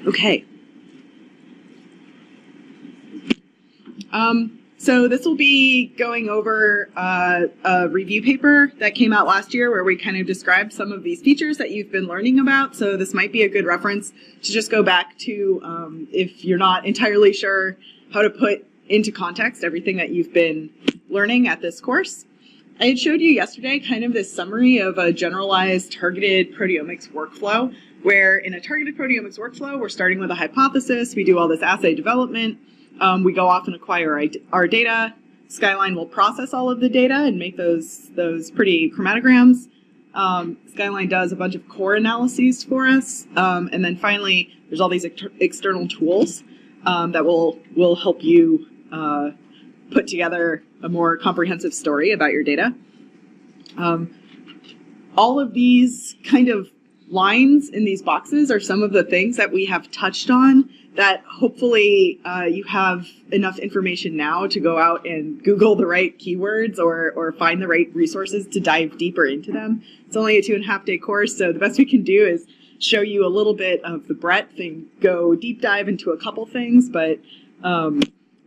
Okay. So this will be going over a review paper that came out last year where we kind of described some of these features that you've been learning about. So this might be a good reference to just go back to if you're not entirely sure how to put into context everything that you've been learning at this course. I had showed you yesterday kind of this summary of a generalized targeted proteomics workflow, where in a targeted proteomics workflow, we're starting with a hypothesis, we do all this assay development, we go off and acquire our data. Skyline will process all of the data and make those pretty chromatograms. Skyline does a bunch of core analyses for us. And then finally, there's all these external tools that will help you put together a more comprehensive story about your data. All of these kind of lines in these boxes are some of the things that we have touched on that hopefully you have enough information now to go out and Google the right keywords or find the right resources to dive deeper into them. It's only a 2.5-day course, so the best we can do is show you a little bit of the breadth and go deep dive into a couple things, but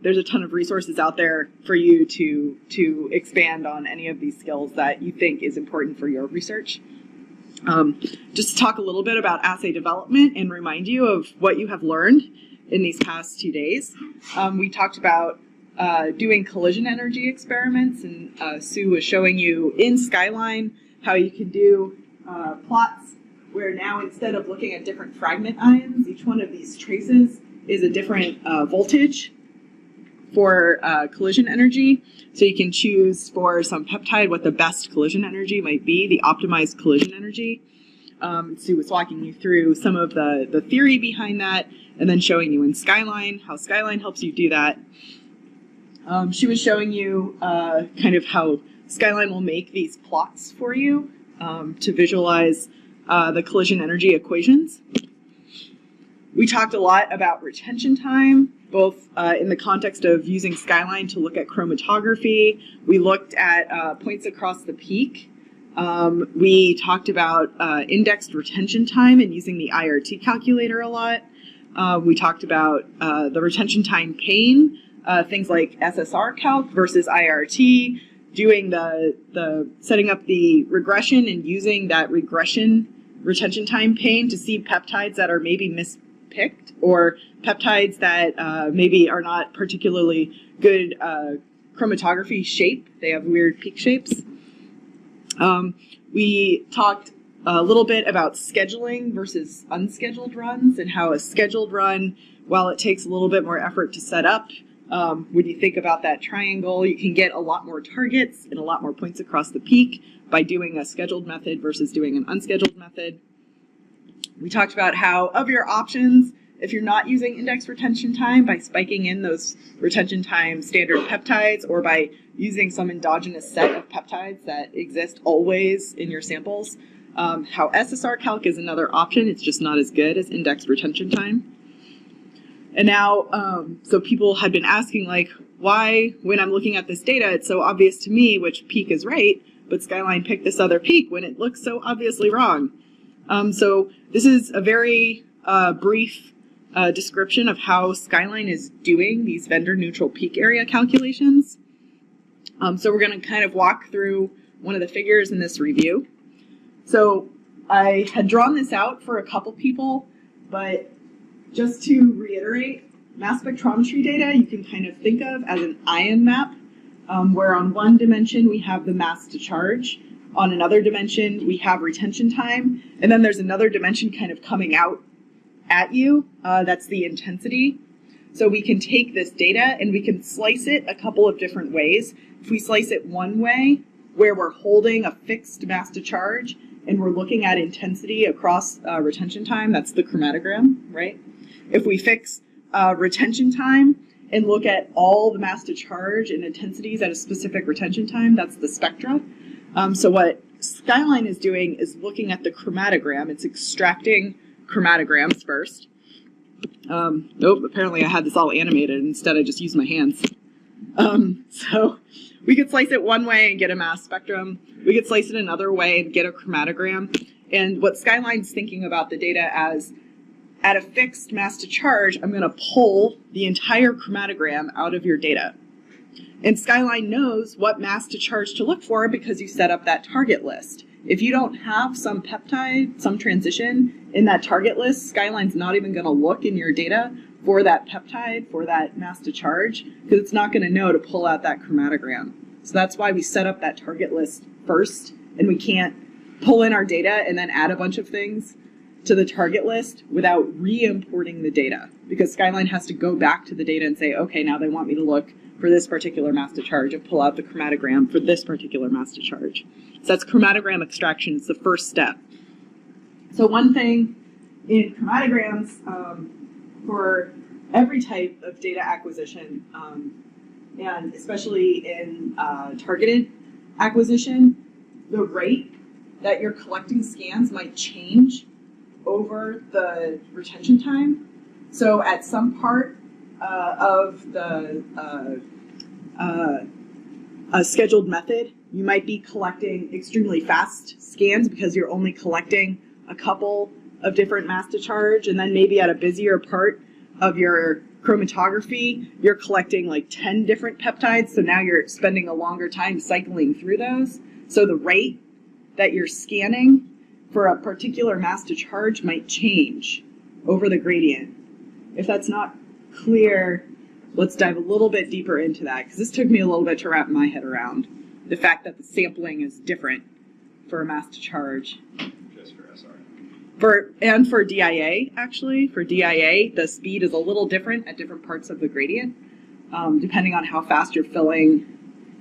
there's a ton of resources out there for you to expand on any of these skills that you think is important for your research. Just to talk a little bit about assay development and remind you of what you have learned in these past 2 days. We talked about doing collision energy experiments, and Sue was showing you in Skyline how you can do plots where now instead of looking at different fragment ions, each one of these traces is a different voltage for collision energy. So you can choose for some peptide what the best collision energy might be, the optimized collision energy. Sue was walking you through some of the theory behind that, and then showing you in Skyline how Skyline helps you do that. She was showing you kind of how Skyline will make these plots for you to visualize the collision energy equations. We talked a lot about retention time, both in the context of using Skyline to look at chromatography. We looked at points across the peak. We talked about indexed retention time and using the IRT calculator a lot. We talked about the retention time pain, things like SSR calc versus IRT, doing the setting up the regression and using that regression retention time pain to see peptides that are maybe mispicked or peptides that maybe are not particularly good chromatography shape. They have weird peak shapes. We talked a little bit about scheduling versus unscheduled runs and how a scheduled run, while it takes a little bit more effort to set up, when you think about that triangle, you can get a lot more targets and a lot more points across the peak by doing a scheduled method versus doing an unscheduled method. We talked about how of your options, if you're not using index retention time, by spiking in those retention time standard peptides or by using some endogenous set of peptides that exist always in your samples, how SSR calc is another option. It's just not as good as index retention time. And now, so people had been asking, like, why, when I'm looking at this data, it's so obvious to me which peak is right, but Skyline picked this other peak when it looks so obviously wrong. So this is a very brief description of how Skyline is doing these vendor-neutral peak area calculations. So we're going to kind of walk through one of the figures in this review. So I had drawn this out for a couple people, but just to reiterate, mass spectrometry data you can kind of think of as an ion map, where on one dimension we have the mass to charge, on another dimension we have retention time, and then there's another dimension kind of coming out at you, that's the intensity. So we can take this data and we can slice it a couple of different ways. If we slice it one way, where we're holding a fixed mass to charge and we're looking at intensity across retention time, that's the chromatogram, right? If we fix retention time and look at all the mass to charge and intensities at a specific retention time, that's the spectra. So what Skyline is doing is looking at the chromatogram. It's extracting chromatograms first. Nope, apparently I had this all animated. Instead, I just used my hands. So we could slice it one way and get a mass spectrum. We could slice it another way and get a chromatogram. And what Skyline's thinking about the data as at a fixed mass to charge, I'm going to pull the entire chromatogram out of your data. And Skyline knows what mass to charge to look for because you set up that target list. If you don't have some peptide, some transition in that target list, Skyline's not even going to look in your data for that peptide, for that mass to charge, because it's not going to know to pull out that chromatogram. So that's why we set up that target list first, and we can't pull in our data and then add a bunch of things to the target list without re-importing the data, because Skyline has to go back to the data and say, okay, now they want me to look for this particular mass to charge and pull out the chromatogram for this particular mass to charge. So that's chromatogram extraction. It's the first step. So one thing in chromatograms, for every type of data acquisition, and especially in targeted acquisition, the rate that you're collecting scans might change over the retention time. So at some part of the scheduled method, you might be collecting extremely fast scans because you're only collecting a couple of different mass to charge, and then maybe at a busier part of your chromatography, you're collecting like 10 different peptides, so now you're spending a longer time cycling through those. So the rate that you're scanning for a particular mass to charge might change over the gradient. If that's not clear, let's dive a little bit deeper into that, because this took me a little bit to wrap my head around the fact that the sampling is different for a mass to charge. Just for SRM. For DIA, actually. For DIA, the speed is a little different at different parts of the gradient, depending on how fast you're filling,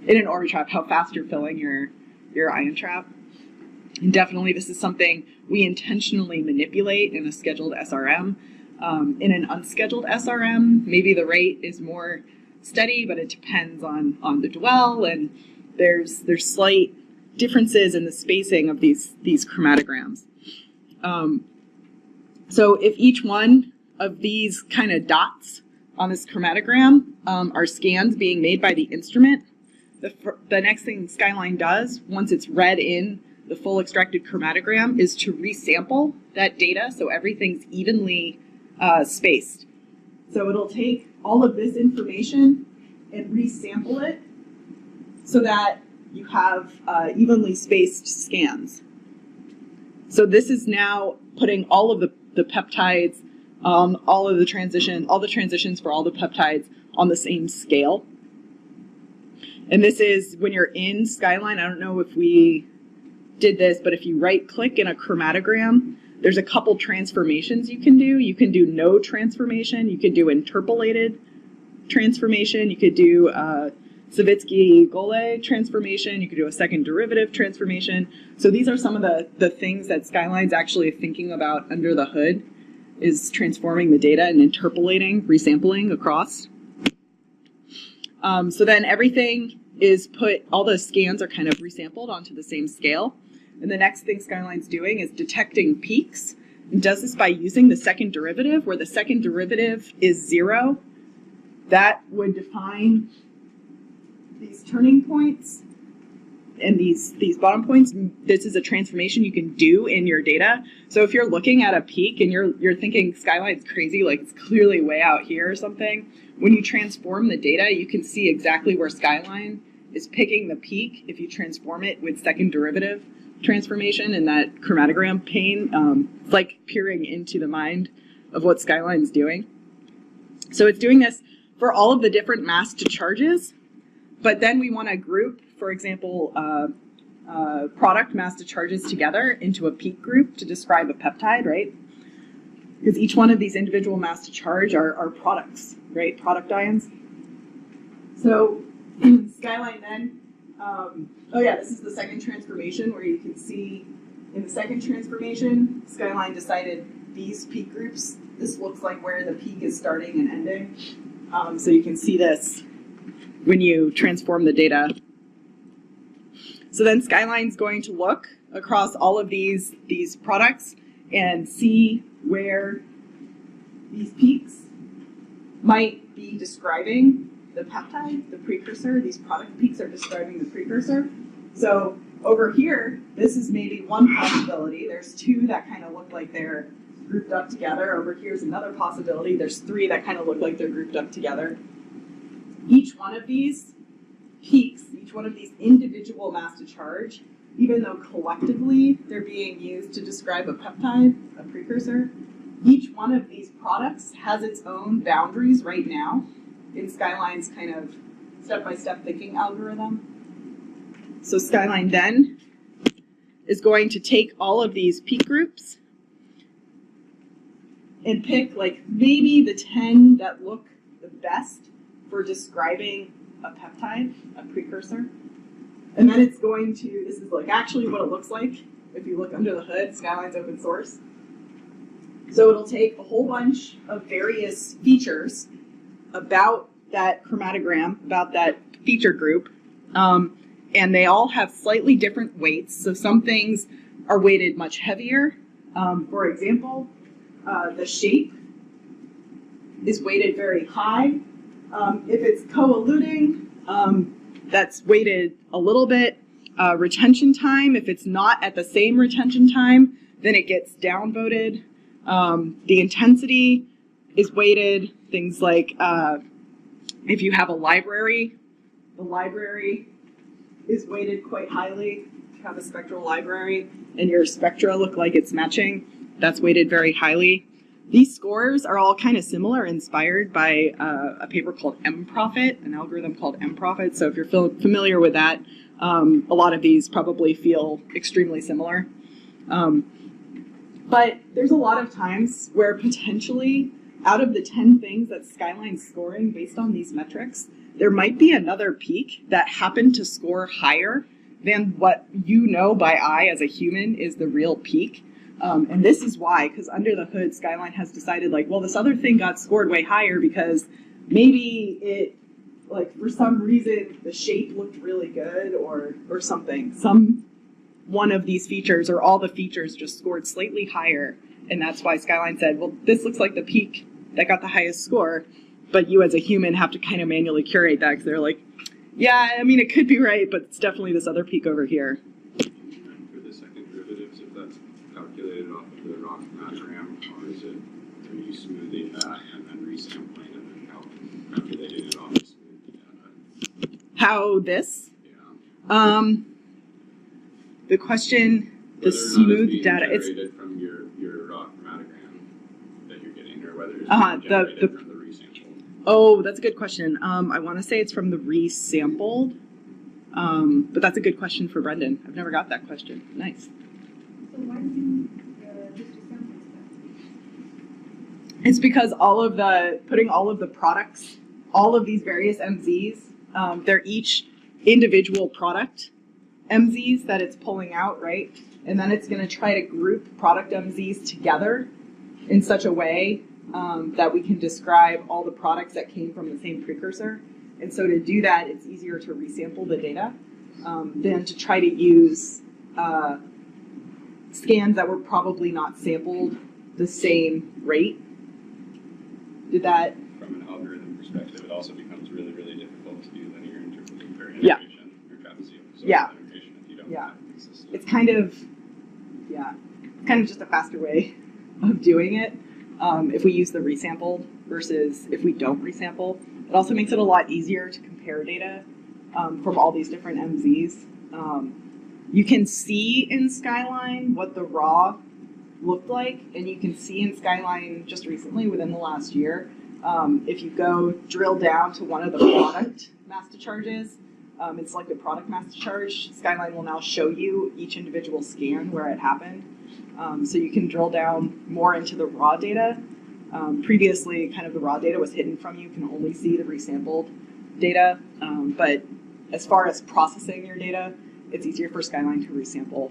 in an Orbitrap, how fast you're filling your ion trap. And definitely this is something we intentionally manipulate in a scheduled SRM. In an unscheduled SRM, maybe the rate is more steady, but it depends on the dwell, and there's slight differences in the spacing of these chromatograms. So if each one of these kind of dots on this chromatogram are scans being made by the instrument, the next thing Skyline does, once it's read in the full extracted chromatogram, is to resample that data so everything's evenly spaced. So it'll take all of this information and resample it so that you have evenly spaced scans. So this is now putting all of the peptides, all the transitions for all the peptides on the same scale. And this is when you're in Skyline. I don't know if we did this, but if you right-click in a chromatogram, there's a couple transformations you can do. You can do no transformation. You could do interpolated transformation. You could do Savitsky-Golay transformation. You could do a second derivative transformation. So these are some of the things that Skyline's actually thinking about under the hood, is transforming the data and interpolating, resampling across. So then everything is all the scans are kind of resampled onto the same scale. And the next thing Skyline's doing is detecting peaks, and does this by using the second derivative, where the second derivative is 0. That would define these turning points and these bottom points. This is a transformation you can do in your data. So if you're looking at a peak and you're thinking Skyline's crazy, like it's clearly way out here or something, when you transform the data, you can see exactly where Skyline is picking the peak if you transform it with second derivative transformation in that chromatogram pane. It's like peering into the mind of what Skyline's doing. So it's doing this for all of the different mass to charges, but then we want to group, for example, product mass to charges together into a peak group to describe a peptide, right? Because each one of these individual mass to charge are products, right? Product ions. So in Skyline then, oh yeah, this is the second transformation, where you can see in the second transformation, Skyline decided these peak groups, this looks like where the peak is starting and ending. So you can see this when you transform the data. So then Skyline's going to look across all of these products and see where these peaks might be describing the peptide, the precursor. These product peaks are describing the precursor. So over here, this is maybe one possibility. There's two that kind of look like they're grouped up together. Over here's another possibility. There's 3 that kind of look like they're grouped up together. Each one of these peaks, each one of these individual mass to charge, even though collectively they're being used to describe a peptide, a precursor, each one of these products has its own boundaries right now in Skyline's kind of step-by-step thinking algorithm. So Skyline then is going to take all of these peak groups and pick like maybe the 10 that look the best for describing a peptide, a precursor. And then it's going to, this is like actually what it looks like if you look under the hood. Skyline's open source. So it'll take a whole bunch of various features about that chromatogram, about that feature group, and they all have slightly different weights. So some things are weighted much heavier. For example, the shape is weighted very high. If it's co-eluting, that's weighted a little bit. Retention time, if it's not at the same retention time, then it gets downvoted. The intensity is weighted. Things like if you have a library, the library is weighted quite highly. If you have a spectral library and your spectra look like it's matching, that's weighted very highly. These scores are all kind of similar, inspired by a paper called MProfit, an algorithm called MProfit. So if you're familiar with that, a lot of these probably feel extremely similar. But there's a lot of times where potentially out of the 10 things that Skyline's scoring based on these metrics, there might be another peak that happened to score higher than what you know by eye as a human is the real peak. And this is why, because under the hood, Skyline has decided like, well, this other thing got scored way higher because maybe it, like for some reason, the shape looked really good or something. Some one of these features or all the features just scored slightly higher. And that's why Skyline said, well, this looks like the peak that got the highest score. But you as a human have to kind of manually curate that because they're like, yeah, I mean, it could be right, but it's definitely this other peak over here. For the second derivatives, if that's calculated off of the raw chromatogram, or is it, are you smoothing that and then resampling and then calculating it off the smooth data? How this? Yeah. The question, the smooth data, it's from your raw chromatogram that you're getting, or whether it's generated from the resampled. Oh, that's a good question. I want to say it's from the resampled, but that's a good question for Brendan. I've never got that question. Nice. So why do you just resample that? It's because putting all of the products, all of these various MZs, they're each individual product MZs that it's pulling out, right? And then it's going to try to group product MZs together in such a way that we can describe all the products that came from the same precursor. And so to do that, it's easier to resample the data than to try to use scans that were probably not sampled the same rate. Did that? From an algorithm perspective, it also becomes really, really difficult to do linear integration or trapezoidal integration if you don't have consistent. It's kind of just a faster way of doing it. If we use the resampled versus if we don't resample. It also makes it a lot easier to compare data from all these different MZs. You can see in Skyline what the raw looked like, and you can see in Skyline just recently within the last year, if you go drill down to one of the product mass to charges and select a product mass to charge, Skyline will now show you each individual scan where it happened. So you can drill down more into the raw data. Previously, kind of the raw data was hidden from you. You can only see the resampled data. But as far as processing your data, it's easier for Skyline to resample.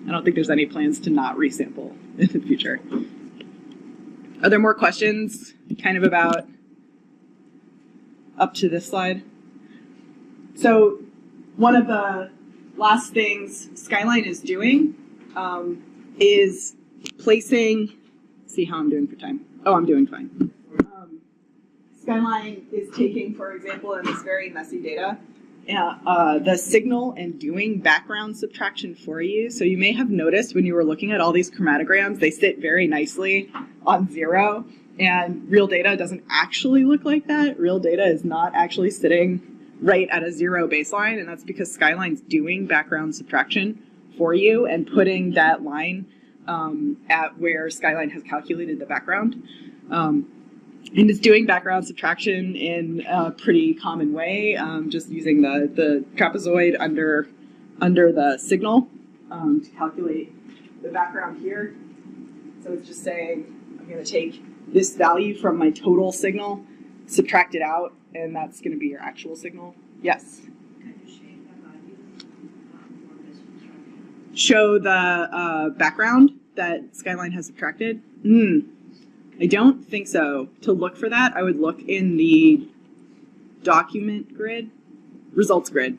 I don't think there's any plans to not resample in the future. Are there more questions kind of about up to this slide? So one of the last things Skyline is doing is placing, see how I'm doing for time. Oh, I'm doing fine. Skyline is taking, for example, in this very messy data, the signal and doing background subtraction for you. So you may have noticed when you were looking at all these chromatograms, they sit very nicely on 0, and real data doesn't actually look like that. Real data is not actually sitting right at a 0 baseline, and that's because Skyline's doing background subtraction for you and putting that line at where Skyline has calculated the background. And it's doing background subtraction in a pretty common way, just using the trapezoid under the signal to calculate the background here. So it's just saying I'm going to take this value from my total signal, subtract it out, and that's going to be your actual signal. Yes? Can you shade the value for this subtraction? Show the background that Skyline has subtracted? I don't think so. To look for that, I would look in the document grid, results grid.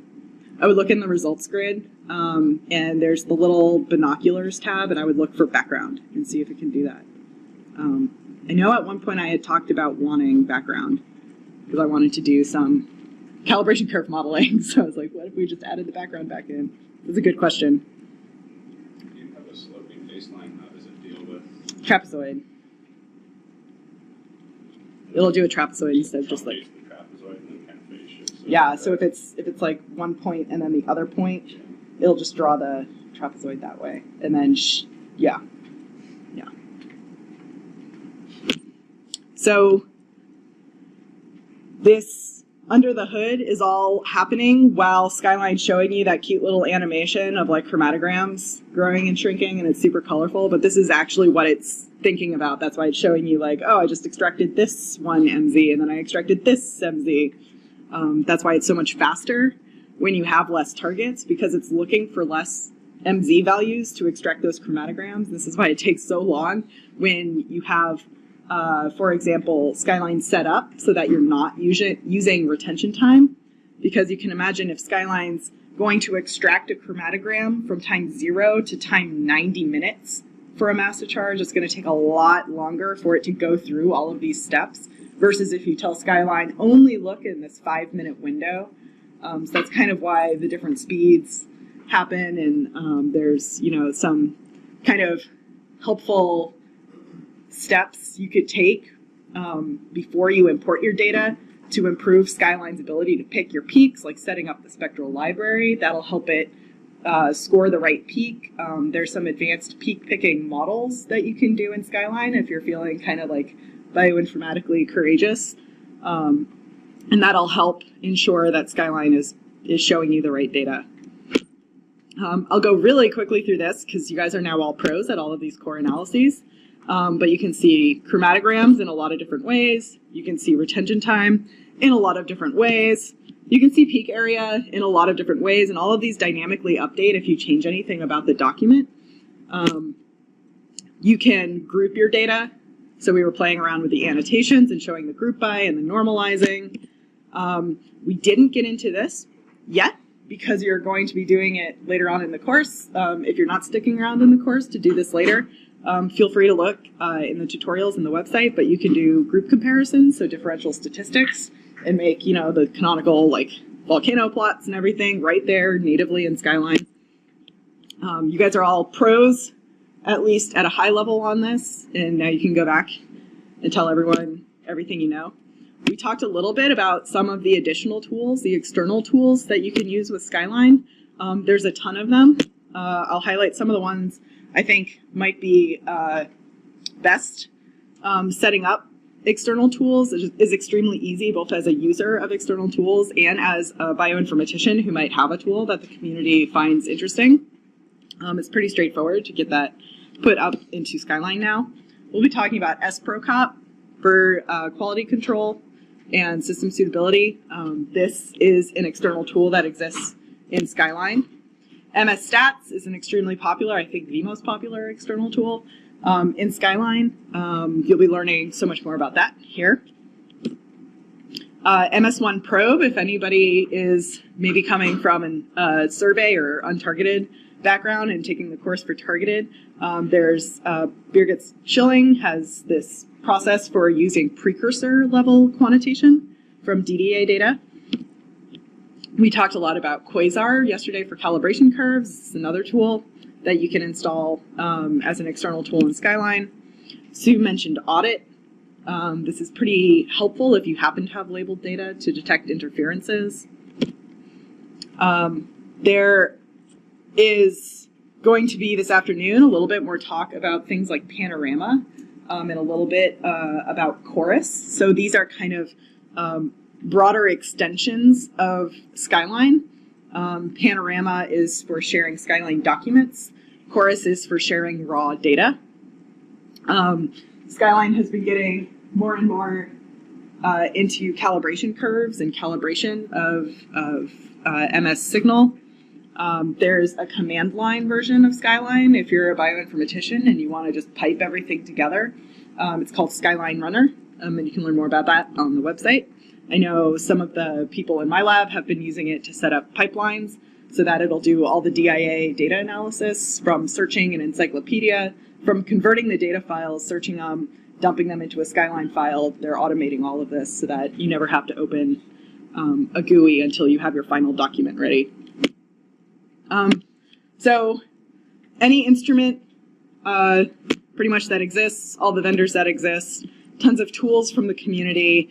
I would look in the results grid, and there's the little binoculars tab, and I would look for background and see if it can do that. I know at one point I had talked about wanting background because I wanted to do some calibration curve modeling. So I was like, what if we just added the background back in? That's a good question. You have a sloping baseline. How does it deal with Trapezoid. It'll do a trapezoid instead of just like. the trapezoid and then kind of phase shift? Yeah, so if it's like one point and then the other point, it'll just draw the trapezoid that way, and then yeah. So this under the hood is all happening while Skyline's showing you that cute little animation of like chromatograms growing and shrinking, and it's super colorful, but this is actually what it's thinking about. That's why it's showing you like, oh, I just extracted this one MZ and then I extracted this MZ. That's why it's so much faster when you have less targets, because it's looking for less MZ values to extract those chromatograms. This is why it takes so long when you have for example, Skyline set up so that you're not using retention time, because you can imagine if Skyline's going to extract a chromatogram from time 0 to time 90 minutes for a mass to charge, it's going to take a lot longer for it to go through all of these steps, versus if you tell Skyline only look in this 5-minute window. So that's kind of why the different speeds happen, and there's some kind of helpful steps you could take before you import your data to improve Skyline's ability to pick your peaks, like setting up the spectral library. That'll help it score the right peak. There's some advanced peak picking models that you can do in Skyline if you're feeling kind of like bioinformatically courageous. And that'll help ensure that Skyline is showing you the right data. I'll go really quickly through this because you guys are now all pros at all of these core analyses. But you can see chromatograms in a lot of different ways. You can see retention time in a lot of different ways. You can see peak area in a lot of different ways, and all of these dynamically update if you change anything about the document. You can group your data. So we were playing around with the annotations and showing the group by and the normalizing. We didn't get into this yet because you're going to be doing it later on in the course. If you're not sticking around in the course to do this later, feel free to look in the tutorials in the website, but you can do group comparisons, so differential statistics, and make, the canonical like volcano plots and everything right there natively in Skyline. You guys are all pros, at least at a high level on this, and now you can go back and tell everyone everything you know. We talked a little bit about some of the additional tools, the external tools that you can use with Skyline. There's a ton of them. I'll highlight some of the ones I think might be best. Setting up external tools is extremely easy, both as a user of external tools and as a bioinformatician who might have a tool that the community finds interesting. It's pretty straightforward to get that put up into Skyline now. We'll be talking about SProCop for quality control and system suitability. This is an external tool that exists in Skyline. MSstats is an extremely popular, I think the most popular external tool in Skyline. You'll be learning so much more about that here. MS1 Probe, if anybody is maybe coming from a survey or untargeted background and taking the course for targeted, there's Birgit Schilling has this process for using precursor level quantitation from DDA data. We talked a lot about Quasar yesterday for calibration curves. It's another tool that you can install as an external tool in Skyline. Sue mentioned AUDIT. This is pretty helpful if you happen to have labeled data to detect interferences. There is going to be this afternoon a little bit more talk about things like Panorama and a little bit about Chorus. So these are kind of broader extensions of Skyline. Panorama is for sharing Skyline documents. Chorus is for sharing raw data. Skyline has been getting more and more into calibration curves and calibration of MS signal. There's a command line version of Skyline if you're a bioinformatician and you want to just pipe everything together. It's called Skyline Runner, and you can learn more about that on the website. I know some of the people in my lab have been using it to set up pipelines so that it'll do all the DIA data analysis from searching an encyclopedia, from converting the data files, searching them, dumping them into a Skyline file. They're automating all of this so that you never have to open a GUI until you have your final document ready. So any instrument pretty much that exists, all the vendors that exist, tons of tools from the community.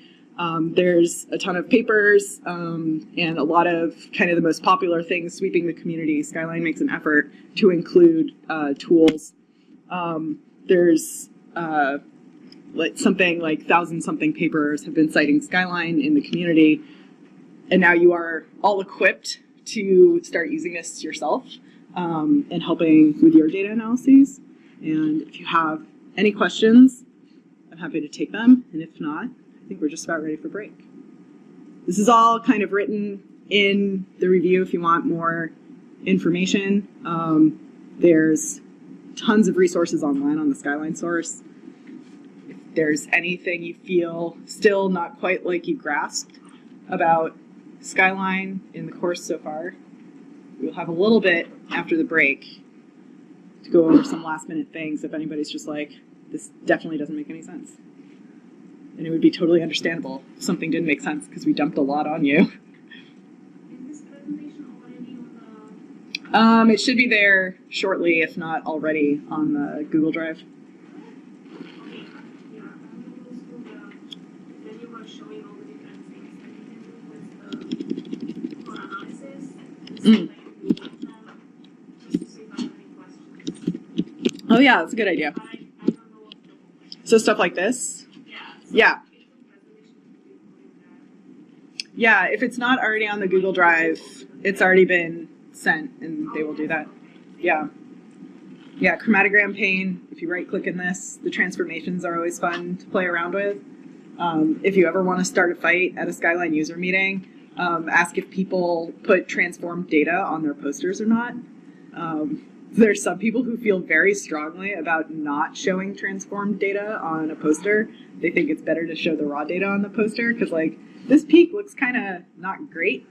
There's a ton of papers and a lot of kind of the most popular things sweeping the community. Skyline makes an effort to include tools. There's something like 1,000-something papers have been citing Skyline in the community. And now you are all equipped to start using this yourself and helping with your data analyses. And if you have any questions, I'm happy to take them. And if not, I think we're just about ready for break. This is all kind of written in the review if you want more information. There's tons of resources online on the Skyline source. If there's anything you feel still not quite like you grasped about Skyline in the course so far, we'll have a little bit after the break to go over some last minute things if anybody's just like, this definitely doesn't make any sense. And it would be totally understandable if something didn't make sense because we dumped a lot on you. Is this presentation already on the... It should be there shortly, if not already, on the Google Drive. Okay, yeah, I'm going to go the... Then you were showing all the different things that you can do with the core analysis. Just to see if I have any questions. Oh yeah, that's a good idea. But I don't know what the... So stuff like this? Yeah. Yeah, if it's not already on the Google Drive, it's already been sent and they will do that. Yeah. Yeah, chromatogram pane, if you right click in this, the transformations are always fun to play around with. If you ever want to start a fight at a Skyline user meeting, ask if people put transformed data on their posters or not. There's some people who feel very strongly about not showing transformed data on a poster. They think it's better to show the raw data on the poster because, like, this peak looks kind of not great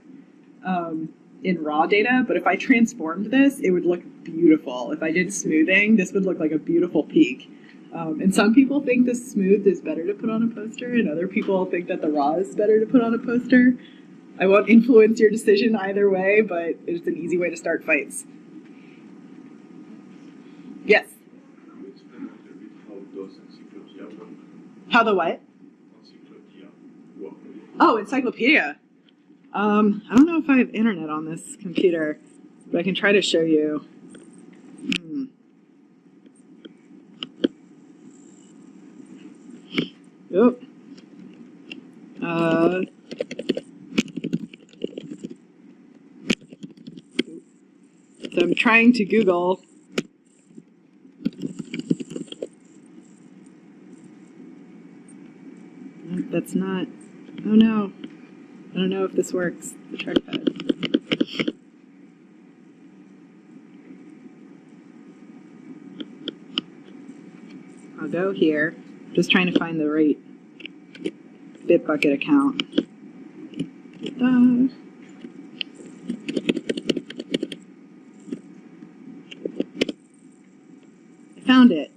in raw data, but if I transformed this, it would look beautiful. If I did smoothing, this would look like a beautiful peak. And some people think the smooth is better to put on a poster, and other people think that the raw is better to put on a poster. I won't influence your decision either way, but it's an easy way to start fights. Yes? How the what? Oh, encyclopedia. I don't know if I have internet on this computer, but I can try to show you. Oh. So I'm trying to Google. That's not, oh no, I don't know if this works, the trackpad. I'll go here, just trying to find the right Bitbucket account. I found it.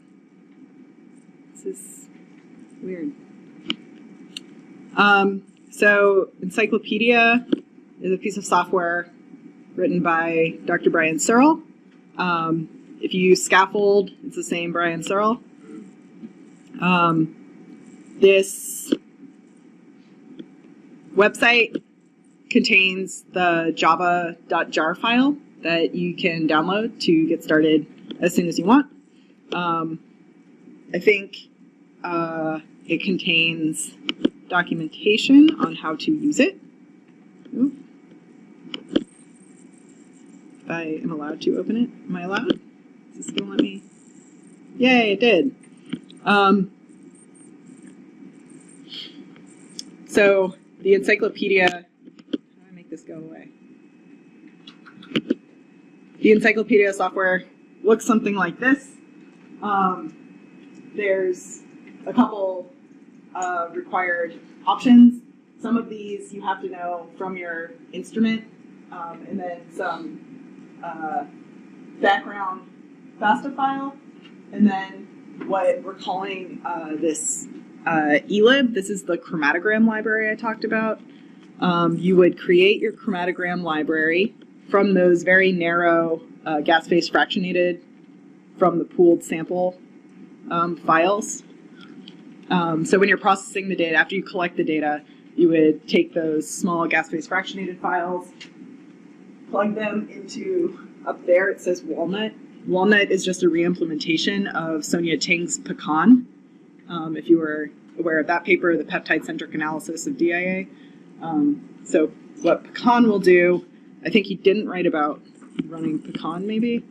This is weird. So encyclopedia is a piece of software written by Dr. Brian Searle. If you use Scaffold, it's the same Brian Searle. This website contains the java.jar file that you can download to get started as soon as you want. I think it contains documentation on how to use it. Ooh. If I am allowed to open it, am I allowed? Is this going to let me? Yay, it did. So the encyclopedia, how do I make this go away? The encyclopedia software looks something like this. There's a couple required options. Some of these you have to know from your instrument, and then some background FASTA file, and then what we're calling this ELIB. This is the chromatogram library I talked about. You would create your chromatogram library from those very narrow gas phase fractionated from the pooled sample files. So when you're processing the data, after you collect the data, you would take those small gas phase fractionated files, plug them into, up there it says Walnut. Walnut is just a re-implementation of Sonia Ting's Pecan. If you were aware of that paper, the peptide-centric analysis of DIA. So what Pecan will do, I think he didn't write about running Pecan maybe.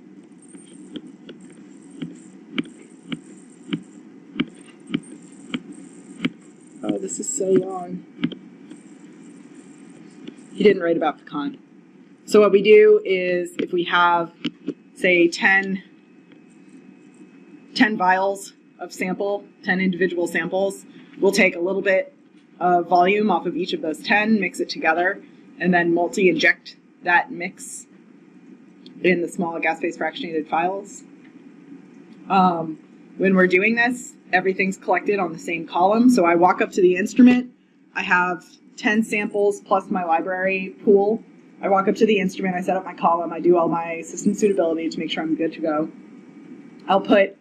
Oh, this is so long. He didn't write about Pecan. So what we do is if we have, say, 10 vials of sample, 10 individual samples, we'll take a little bit of volume off of each of those 10, mix it together, and then multi-inject that mix in the small gas phase fractionated files. When we're doing this, everything's collected on the same column. So I walk up to the instrument. I have 10 samples plus my library pool. I walk up to the instrument. I set up my column. I do all my system suitability to make sure I'm good to go. I'll put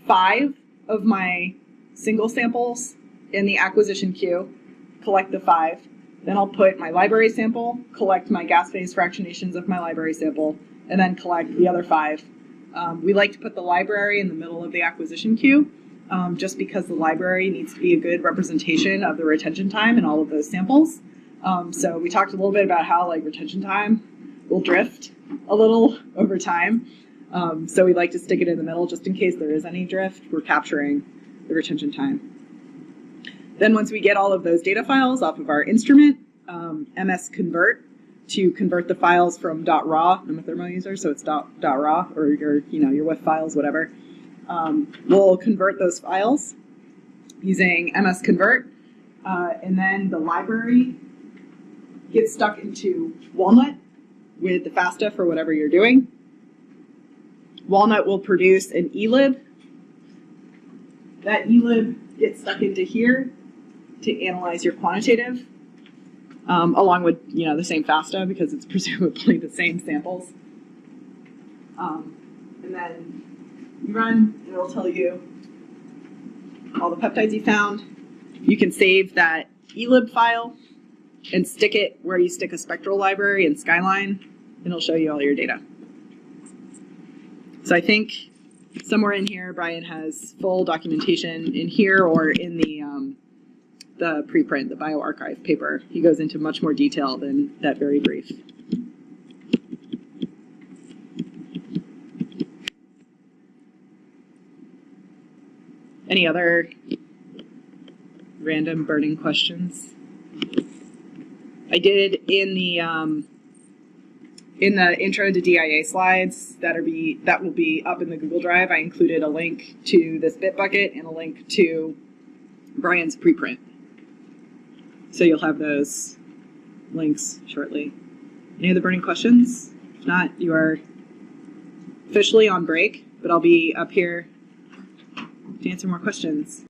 5 of my single samples in the acquisition queue, collect the 5. Then I'll put my library sample, collect my gas phase fractionations of my library sample, and then collect the other 5. We like to put the library in the middle of the acquisition queue, just because the library needs to be a good representation of the retention time in all of those samples. So we talked a little bit about how retention time will drift a little over time. So we like to stick it in the middle just in case there is any drift. We're capturing the retention time. Then once we get all of those data files off of our instrument, MS convert to convert the files from .raw. I'm a thermo user, so it's .raw, or your WIF files, whatever. We'll convert those files using MS convert, and then the library gets stuck into Walnut with the FASTA for whatever you're doing. Walnut will produce an ELIB. That ELIB gets stuck into here to analyze your quantitative, along with the same FASTA because it's presumably the same samples. And then you run, and it'll tell you all the peptides you found. You can save that ELIB file and stick it where you stick a spectral library in Skyline, and it'll show you all your data. So I think somewhere in here, Brian has full documentation in here or in the preprint, the bioRxiv paper. He goes into much more detail than that very brief. Any other random burning questions? I did in the intro to DIA slides that will be up in the Google Drive. I included a link to this Bitbucket and a link to Brian's preprint. So you'll have those links shortly. Any other burning questions? If not, you are officially on break, but I'll be up here to answer more questions.